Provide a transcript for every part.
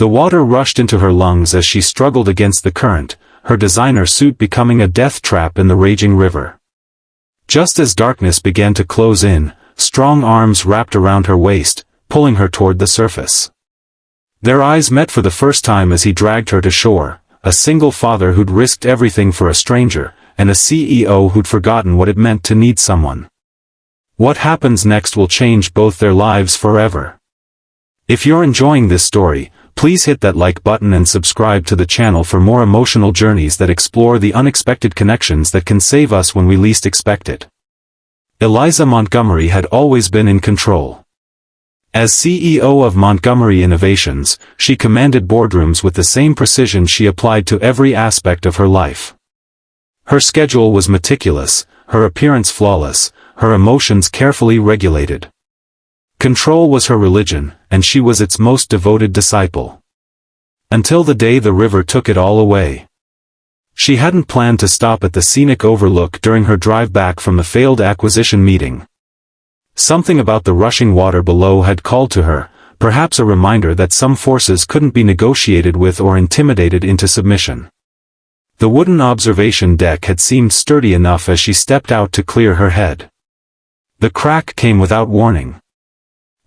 The water rushed into her lungs as she struggled against the current, her designer suit becoming a death trap in the raging river. Just as darkness began to close in, strong arms wrapped around her waist, pulling her toward the surface. Their eyes met for the first time as he dragged her to shore, a single father who'd risked everything for a stranger, and a CEO who'd forgotten what it meant to need someone. What happens next will change both their lives forever. If you're enjoying this story, please hit that like button and subscribe to the channel for more emotional journeys that explore the unexpected connections that can save us when we least expect it. Eliza Montgomery had always been in control. As CEO of Montgomery Innovations, she commanded boardrooms with the same precision she applied to every aspect of her life. Her schedule was meticulous, her appearance flawless, her emotions carefully regulated. Control was her religion, and she was its most devoted disciple. Until the day the river took it all away. She hadn't planned to stop at the scenic overlook during her drive back from the failed acquisition meeting. Something about the rushing water below had called to her, perhaps a reminder that some forces couldn't be negotiated with or intimidated into submission. The wooden observation deck had seemed sturdy enough as she stepped out to clear her head. The crack came without warning.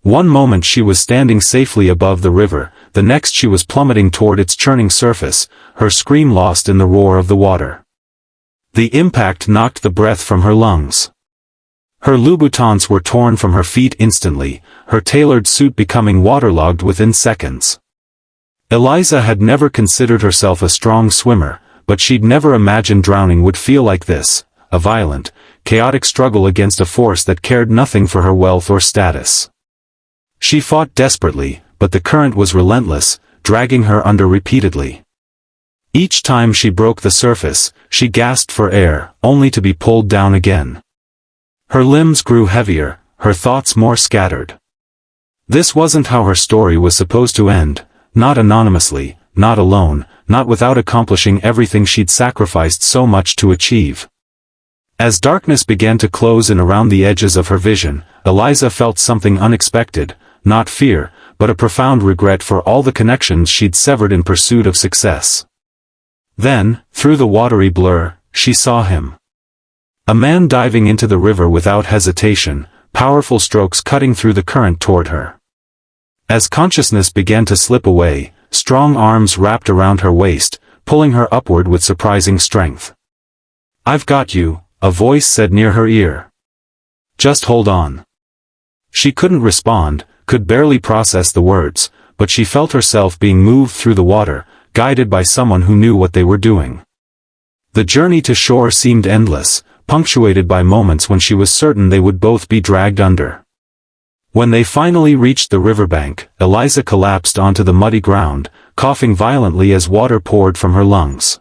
One moment she was standing safely above the river, the next she was plummeting toward its churning surface, her scream lost in the roar of the water. The impact knocked the breath from her lungs. Her Louboutins were torn from her feet instantly, her tailored suit becoming waterlogged within seconds. Eliza had never considered herself a strong swimmer, but she'd never imagined drowning would feel like this, a violent, chaotic struggle against a force that cared nothing for her wealth or status. She fought desperately, but the current was relentless, dragging her under repeatedly. Each time she broke the surface, she gasped for air, only to be pulled down again. Her limbs grew heavier, her thoughts more scattered. This wasn't how her story was supposed to end, not anonymously, not alone, not without accomplishing everything she'd sacrificed so much to achieve. As darkness began to close in around the edges of her vision, Eliza felt something unexpected, not fear, but a profound regret for all the connections she'd severed in pursuit of success. Then, through the watery blur, she saw him. A man diving into the river without hesitation, powerful strokes cutting through the current toward her. As consciousness began to slip away, strong arms wrapped around her waist, pulling her upward with surprising strength. "I've got you," a voice said near her ear. "Just hold on." She couldn't respond, could barely process the words, but she felt herself being moved through the water, guided by someone who knew what they were doing. The journey to shore seemed endless, punctuated by moments when she was certain they would both be dragged under. When they finally reached the riverbank, Eliza collapsed onto the muddy ground, coughing violently as water poured from her lungs.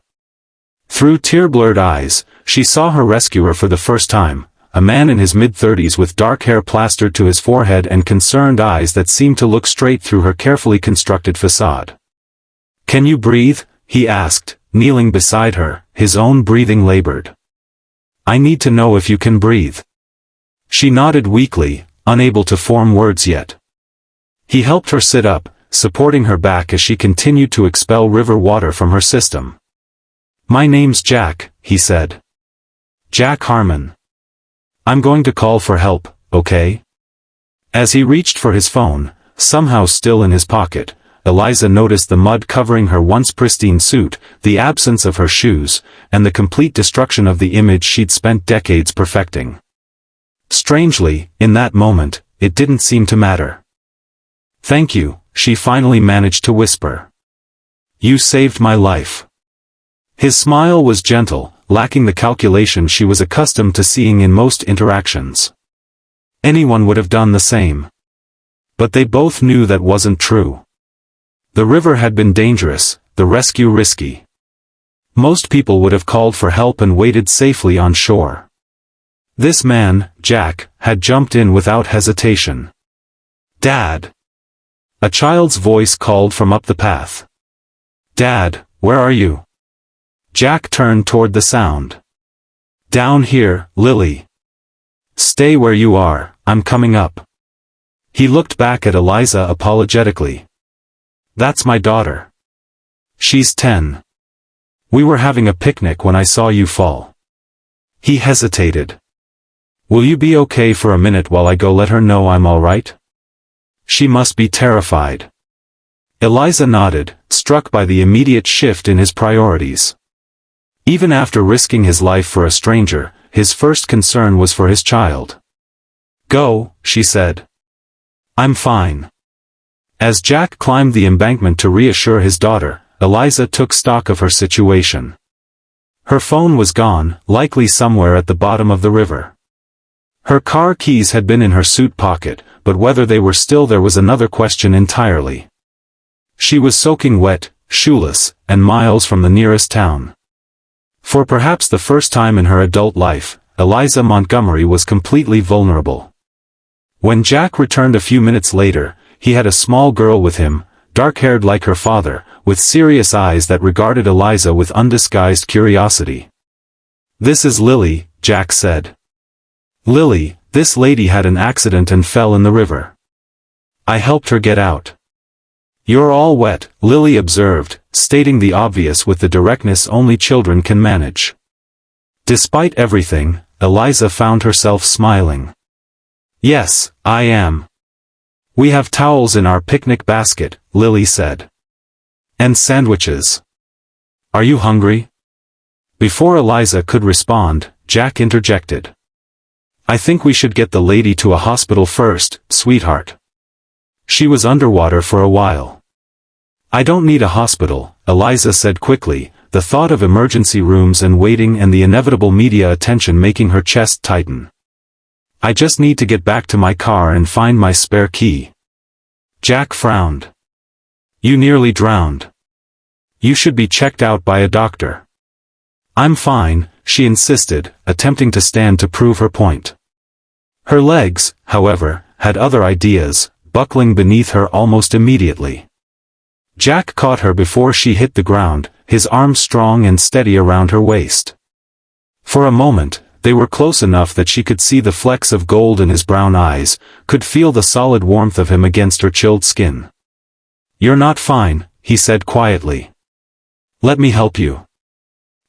Through tear-blurred eyes, she saw her rescuer for the first time, a man in his mid-30s with dark hair plastered to his forehead and concerned eyes that seemed to look straight through her carefully constructed facade. "Can you breathe?" he asked, kneeling beside her, his own breathing labored. "I need to know if you can breathe." She nodded weakly, unable to form words yet. He helped her sit up, supporting her back as she continued to expel river water from her system. "My name's Jack," he said. "Jack Harmon. I'm going to call for help, okay?" As he reached for his phone, somehow still in his pocket, Eliza noticed the mud covering her once pristine suit, the absence of her shoes, and the complete destruction of the image she'd spent decades perfecting. Strangely, in that moment, it didn't seem to matter. "Thank you," she finally managed to whisper. "You saved my life." His smile was gentle, lacking the calculation she was accustomed to seeing in most interactions. Anyone would have done the same. But they both knew that wasn't true. The river had been dangerous, the rescue risky. Most people would have called for help and waited safely on shore. This man, Jack, had jumped in without hesitation. "Dad!" A child's voice called from up the path. "Dad, where are you?" Jack turned toward the sound. "Down here, Lily." "Stay where you are, I'm coming up." He looked back at Eliza apologetically. That's my daughter. She's 10. We were having a picnic when I saw you fall. He hesitated. Will you be okay for a minute while I go let her know I'm all right? She must be terrified. Eliza nodded, struck by the immediate shift in his priorities. Even after risking his life for a stranger, his first concern was for his child. Go, she said. I'm fine. As Jack climbed the embankment to reassure his daughter, Eliza took stock of her situation. Her phone was gone, likely somewhere at the bottom of the river. Her car keys had been in her suit pocket, but whether they were still there was another question entirely. She was soaking wet, shoeless, and miles from the nearest town. For perhaps the first time in her adult life, Eliza Montgomery was completely vulnerable. When Jack returned a few minutes later, he had a small girl with him, dark-haired like her father, with serious eyes that regarded Eliza with undisguised curiosity. "This is Lily," Jack said. "Lily, this lady had an accident and fell in the river. I helped her get out." "You're all wet," Lily observed, stating the obvious with the directness only children can manage. Despite everything, Eliza found herself smiling. "Yes, I am. We have towels in our picnic basket," Lily said. "And sandwiches. Are you hungry?" Before Eliza could respond, Jack interjected. "I think we should get the lady to a hospital first, sweetheart. She was underwater for a while." "I don't need a hospital," Eliza said quickly, the thought of emergency rooms and waiting and the inevitable media attention making her chest tighten. "I just need to get back to my car and find my spare key." Jack frowned. "You nearly drowned. You should be checked out by a doctor." "I'm fine," she insisted, attempting to stand to prove her point. Her legs, however, had other ideas, buckling beneath her almost immediately. Jack caught her before she hit the ground, his arms strong and steady around her waist. For a moment, they were close enough that she could see the flecks of gold in his brown eyes, could feel the solid warmth of him against her chilled skin. "You're not fine," he said quietly. "Let me help you."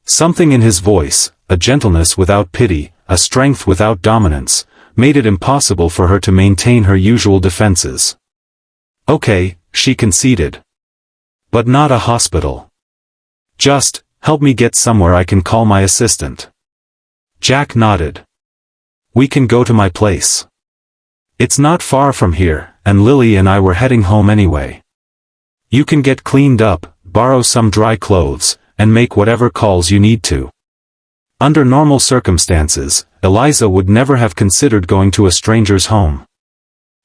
Something in his voice, a gentleness without pity, a strength without dominance, made it impossible for her to maintain her usual defenses. "Okay," she conceded. "But not a hospital. Just, help me get somewhere I can call my assistant." Jack nodded. "We can go to my place. It's not far from here, and Lily and I were heading home anyway. You can get cleaned up, borrow some dry clothes, and make whatever calls you need to." Under normal circumstances, Eliza would never have considered going to a stranger's home.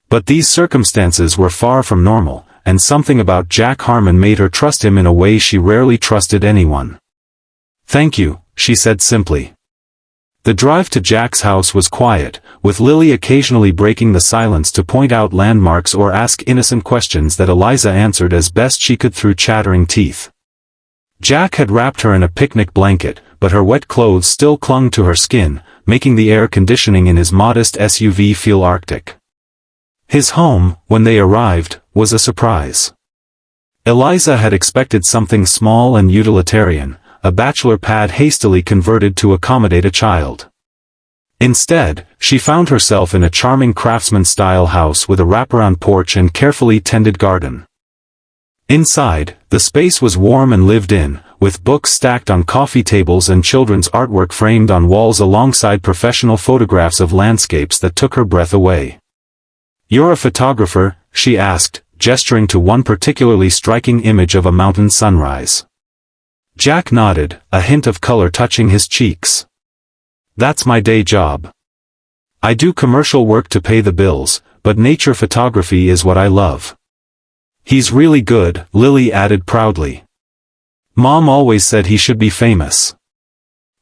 But these circumstances were far from normal, and something about Jack Harmon made her trust him in a way she rarely trusted anyone. "Thank you," she said simply. The drive to Jack's house was quiet, with Lily occasionally breaking the silence to point out landmarks or ask innocent questions that Eliza answered as best she could through chattering teeth. Jack had wrapped her in a picnic blanket, but her wet clothes still clung to her skin, making the air conditioning in his modest SUV feel arctic. His home, when they arrived, was a surprise. Eliza had expected something small and utilitarian, a bachelor pad hastily converted to accommodate a child. Instead, she found herself in a charming craftsman-style house with a wraparound porch and carefully tended garden. Inside, the space was warm and lived in, with books stacked on coffee tables and children's artwork framed on walls alongside professional photographs of landscapes that took her breath away. "You're a photographer?" she asked, gesturing to one particularly striking image of a mountain sunrise. Jack nodded, a hint of color touching his cheeks. "That's my day job. I do commercial work to pay the bills, but nature photography is what I love." "He's really good," Lily added proudly. "Mom always said he should be famous."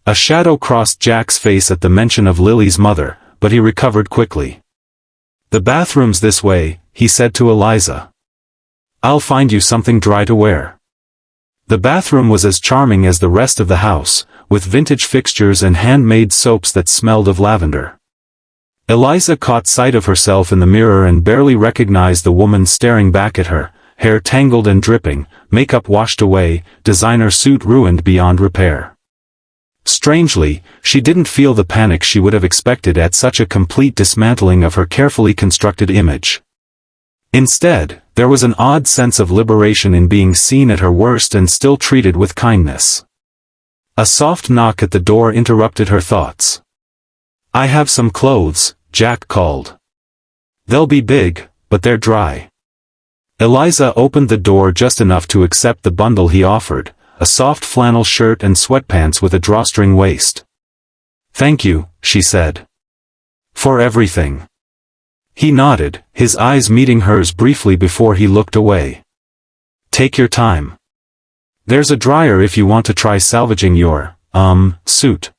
A shadow crossed Jack's face at the mention of Lily's mother, but he recovered quickly. "The bathroom's this way," he said to Eliza. "I'll find you something dry to wear." The bathroom was as charming as the rest of the house, with vintage fixtures and handmade soaps that smelled of lavender. Eliza caught sight of herself in the mirror and barely recognized the woman staring back at her, hair tangled and dripping, makeup washed away, designer suit ruined beyond repair. Strangely, she didn't feel the panic she would have expected at such a complete dismantling of her carefully constructed image. Instead, there was an odd sense of liberation in being seen at her worst and still treated with kindness. A soft knock at the door interrupted her thoughts. "I have some clothes," Jack called. "They'll be big, but they're dry." Eliza opened the door just enough to accept the bundle he offered, a soft flannel shirt and sweatpants with a drawstring waist. "Thank you," she said. "For everything." He nodded, his eyes meeting hers briefly before he looked away. "Take your time. There's a dryer if you want to try salvaging your, suit."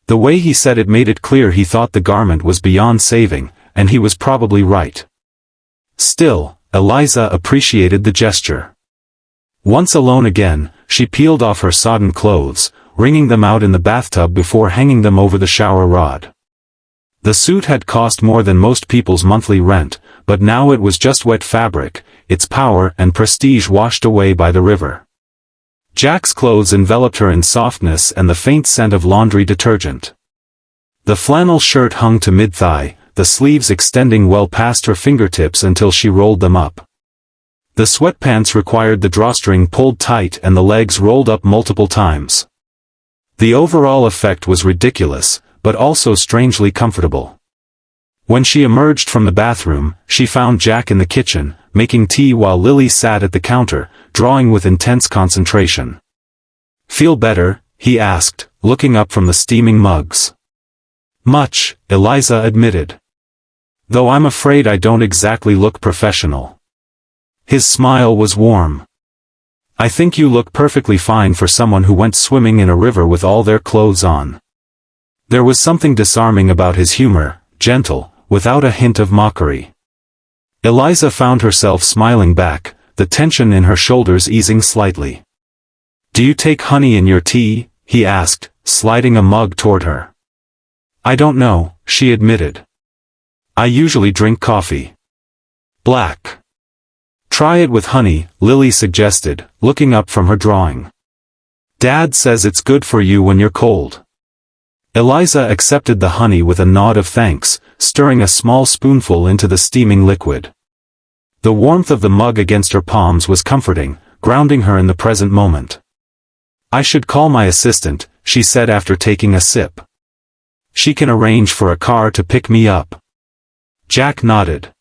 The way he said it made it clear he thought the garment was beyond saving, and he was probably right. Still, Eliza appreciated the gesture. Once alone again, she peeled off her sodden clothes, wringing them out in the bathtub before hanging them over the shower rod. The suit had cost more than most people's monthly rent, but now it was just wet fabric, its power and prestige washed away by the river. Jack's clothes enveloped her in softness and the faint scent of laundry detergent. The flannel shirt hung to mid-thigh, the sleeves extending well past her fingertips until she rolled them up. The sweatpants required the drawstring pulled tight and the legs rolled up multiple times. The overall effect was ridiculous, but also strangely comfortable. When she emerged from the bathroom, she found Jack in the kitchen, making tea while Lily sat at the counter, drawing with intense concentration. "Feel better?" he asked, looking up from the steaming mugs. "Much," Eliza admitted. "Though I'm afraid I don't exactly look professional." His smile was warm. "I think you look perfectly fine for someone who went swimming in a river with all their clothes on." There was something disarming about his humor, gentle, without a hint of mockery. Eliza found herself smiling back, the tension in her shoulders easing slightly. "Do you take honey in your tea?" he asked, sliding a mug toward her. "I don't know," she admitted. "I usually drink coffee. Black." "Try it with honey," Lily suggested, looking up from her drawing. "Dad says it's good for you when you're cold." Eliza accepted the honey with a nod of thanks, stirring a small spoonful into the steaming liquid. The warmth of the mug against her palms was comforting, grounding her in the present moment. "I should call my assistant," she said after taking a sip. "She can arrange for a car to pick me up." Jack nodded.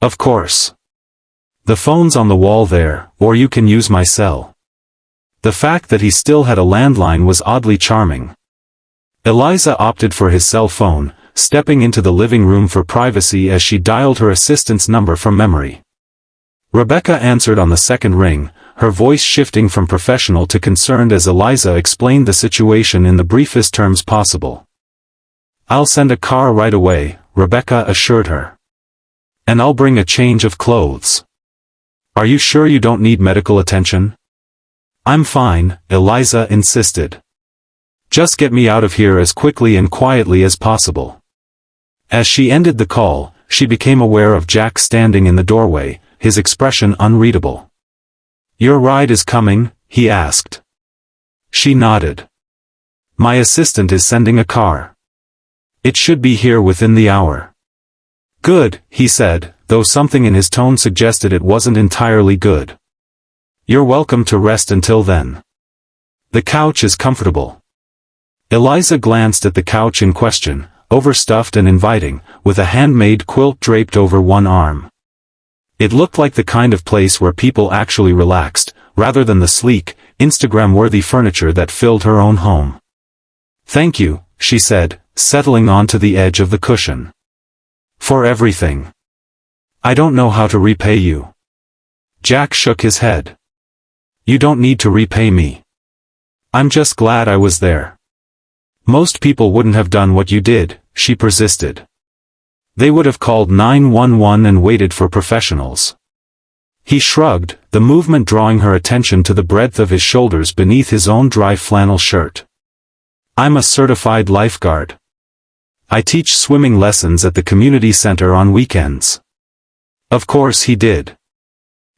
"Of course. The phone's on the wall there, or you can use my cell." The fact that he still had a landline was oddly charming. Eliza opted for his cell phone, stepping into the living room for privacy as she dialed her assistant's number from memory. Rebecca answered on the second ring, her voice shifting from professional to concerned as Eliza explained the situation in the briefest terms possible. "I'll send a car right away," Rebecca assured her. "And I'll bring a change of clothes." "Are you sure you don't need medical attention?" "I'm fine," Eliza insisted. "Just get me out of here as quickly and quietly as possible." As she ended the call, she became aware of Jack standing in the doorway, his expression unreadable. "Your ride is coming?" he asked. She nodded. "My assistant is sending a car. It should be here within the hour." "Good," he said, though something in his tone suggested it wasn't entirely good. "You're welcome to rest until then. The couch is comfortable." Eliza glanced at the couch in question, overstuffed and inviting, with a handmade quilt draped over one arm. It looked like the kind of place where people actually relaxed, rather than the sleek, Instagram-worthy furniture that filled her own home. "Thank you," she said, settling onto the edge of the cushion. "For everything. I don't know how to repay you." Jack shook his head. "You don't need to repay me. I'm just glad I was there." "Most people wouldn't have done what you did," she persisted. "They would have called 911 and waited for professionals." He shrugged, the movement drawing her attention to the breadth of his shoulders beneath his own dry flannel shirt. "I'm a certified lifeguard. I teach swimming lessons at the community center on weekends." Of course he did.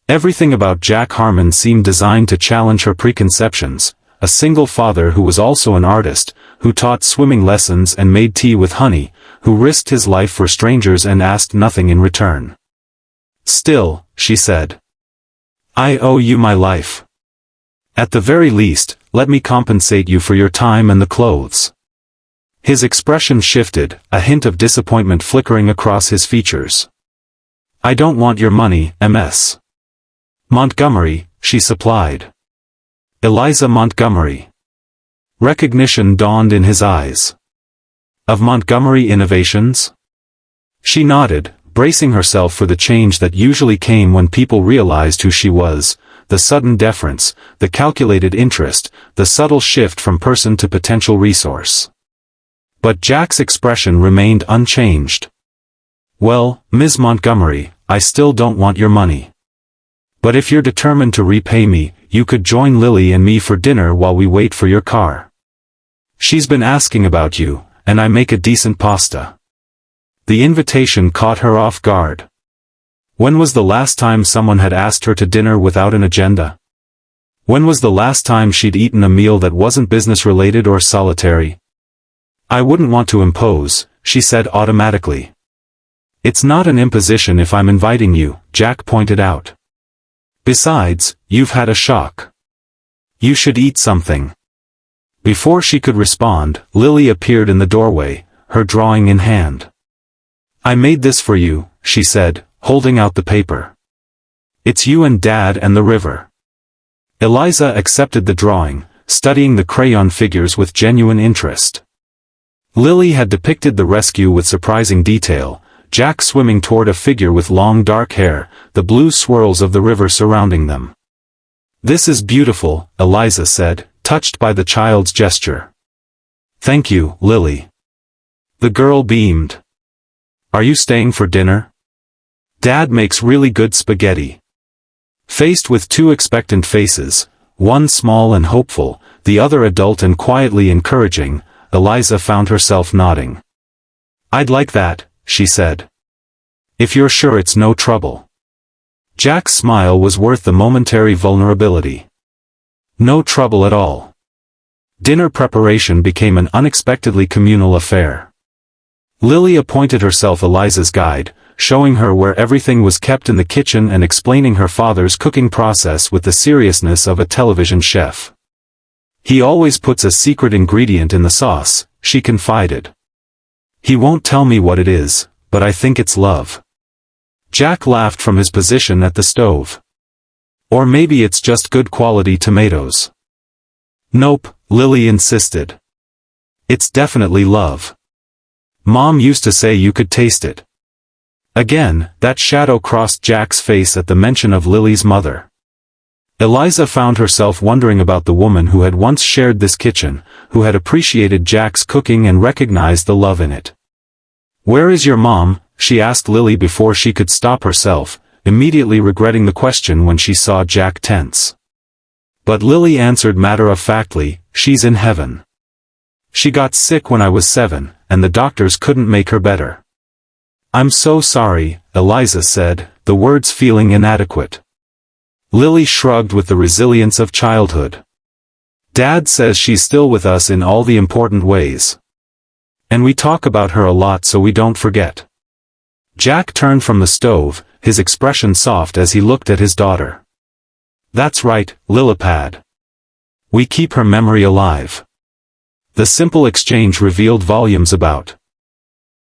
Everything about Jack Harmon seemed designed to challenge her preconceptions: a single father who was also an artist, who taught swimming lessons and made tea with honey, who risked his life for strangers and asked nothing in return. "Still," she said, "I owe you my life. At the very least, let me compensate you for your time and the clothes." His expression shifted, a hint of disappointment flickering across his features. "I don't want your money, Ms. Montgomery," she supplied. "Eliza Montgomery." Recognition dawned in his eyes. "Of Montgomery Innovations?" She nodded, bracing herself for the change that usually came when people realized who she was: the sudden deference, the calculated interest, the subtle shift from person to potential resource. But Jack's expression remained unchanged. "Well, Ms. Montgomery, I still don't want your money. But if you're determined to repay me, you could join Lily and me for dinner while we wait for your car. She's been asking about you, and I make a decent pasta." The invitation caught her off guard. When was the last time someone had asked her to dinner without an agenda? When was the last time she'd eaten a meal that wasn't business-related or solitary? "I wouldn't want to impose," she said automatically. "It's not an imposition if I'm inviting you," Jack pointed out. "Besides, you've had a shock. You should eat something." Before she could respond, Lily appeared in the doorway, her drawing in hand. "I made this for you," she said, holding out the paper. "It's you and Dad and the river." Eliza accepted the drawing, studying the crayon figures with genuine interest. Lily had depicted the rescue with surprising detail: Jack swimming toward a figure with long dark hair, the blue swirls of the river surrounding them. "This is beautiful," Eliza said, touched by the child's gesture. "Thank you, Lily." The girl beamed. "Are you staying for dinner? Dad makes really good spaghetti." Faced with two expectant faces, one small and hopeful, the other adult and quietly encouraging, Eliza found herself nodding. "I'd like that," she said. "If you're sure it's no trouble." Jack's smile was worth the momentary vulnerability. No trouble at all. Dinner preparation became an unexpectedly communal affair. Lily appointed herself Eliza's guide, showing her where everything was kept in the kitchen and explaining her father's cooking process with the seriousness of a television chef. "He always puts a secret ingredient in the sauce," she confided. "He won't tell me what it is, but I think it's love." Jack laughed from his position at the stove. "Or maybe it's just good quality tomatoes." "Nope," Lily insisted. "It's definitely love. Mom used to say you could taste it." Again, that shadow crossed Jack's face at the mention of Lily's mother. Eliza found herself wondering about the woman who had once shared this kitchen, who had appreciated Jack's cooking and recognized the love in it. "Where is your mom?" she asked Lily before she could stop herself, immediately regretting the question when she saw Jack tense. But Lily answered matter-of-factly, "She's in heaven. She got sick when I was 7, and the doctors couldn't make her better." "I'm so sorry," Eliza said, the words feeling inadequate. Lily shrugged with the resilience of childhood. "Dad says she's still with us in all the important ways. And we talk about her a lot so we don't forget." Jack turned from the stove, his expression soft as he looked at his daughter. "That's right, Lilipad. We keep her memory alive." The simple exchange revealed volumes about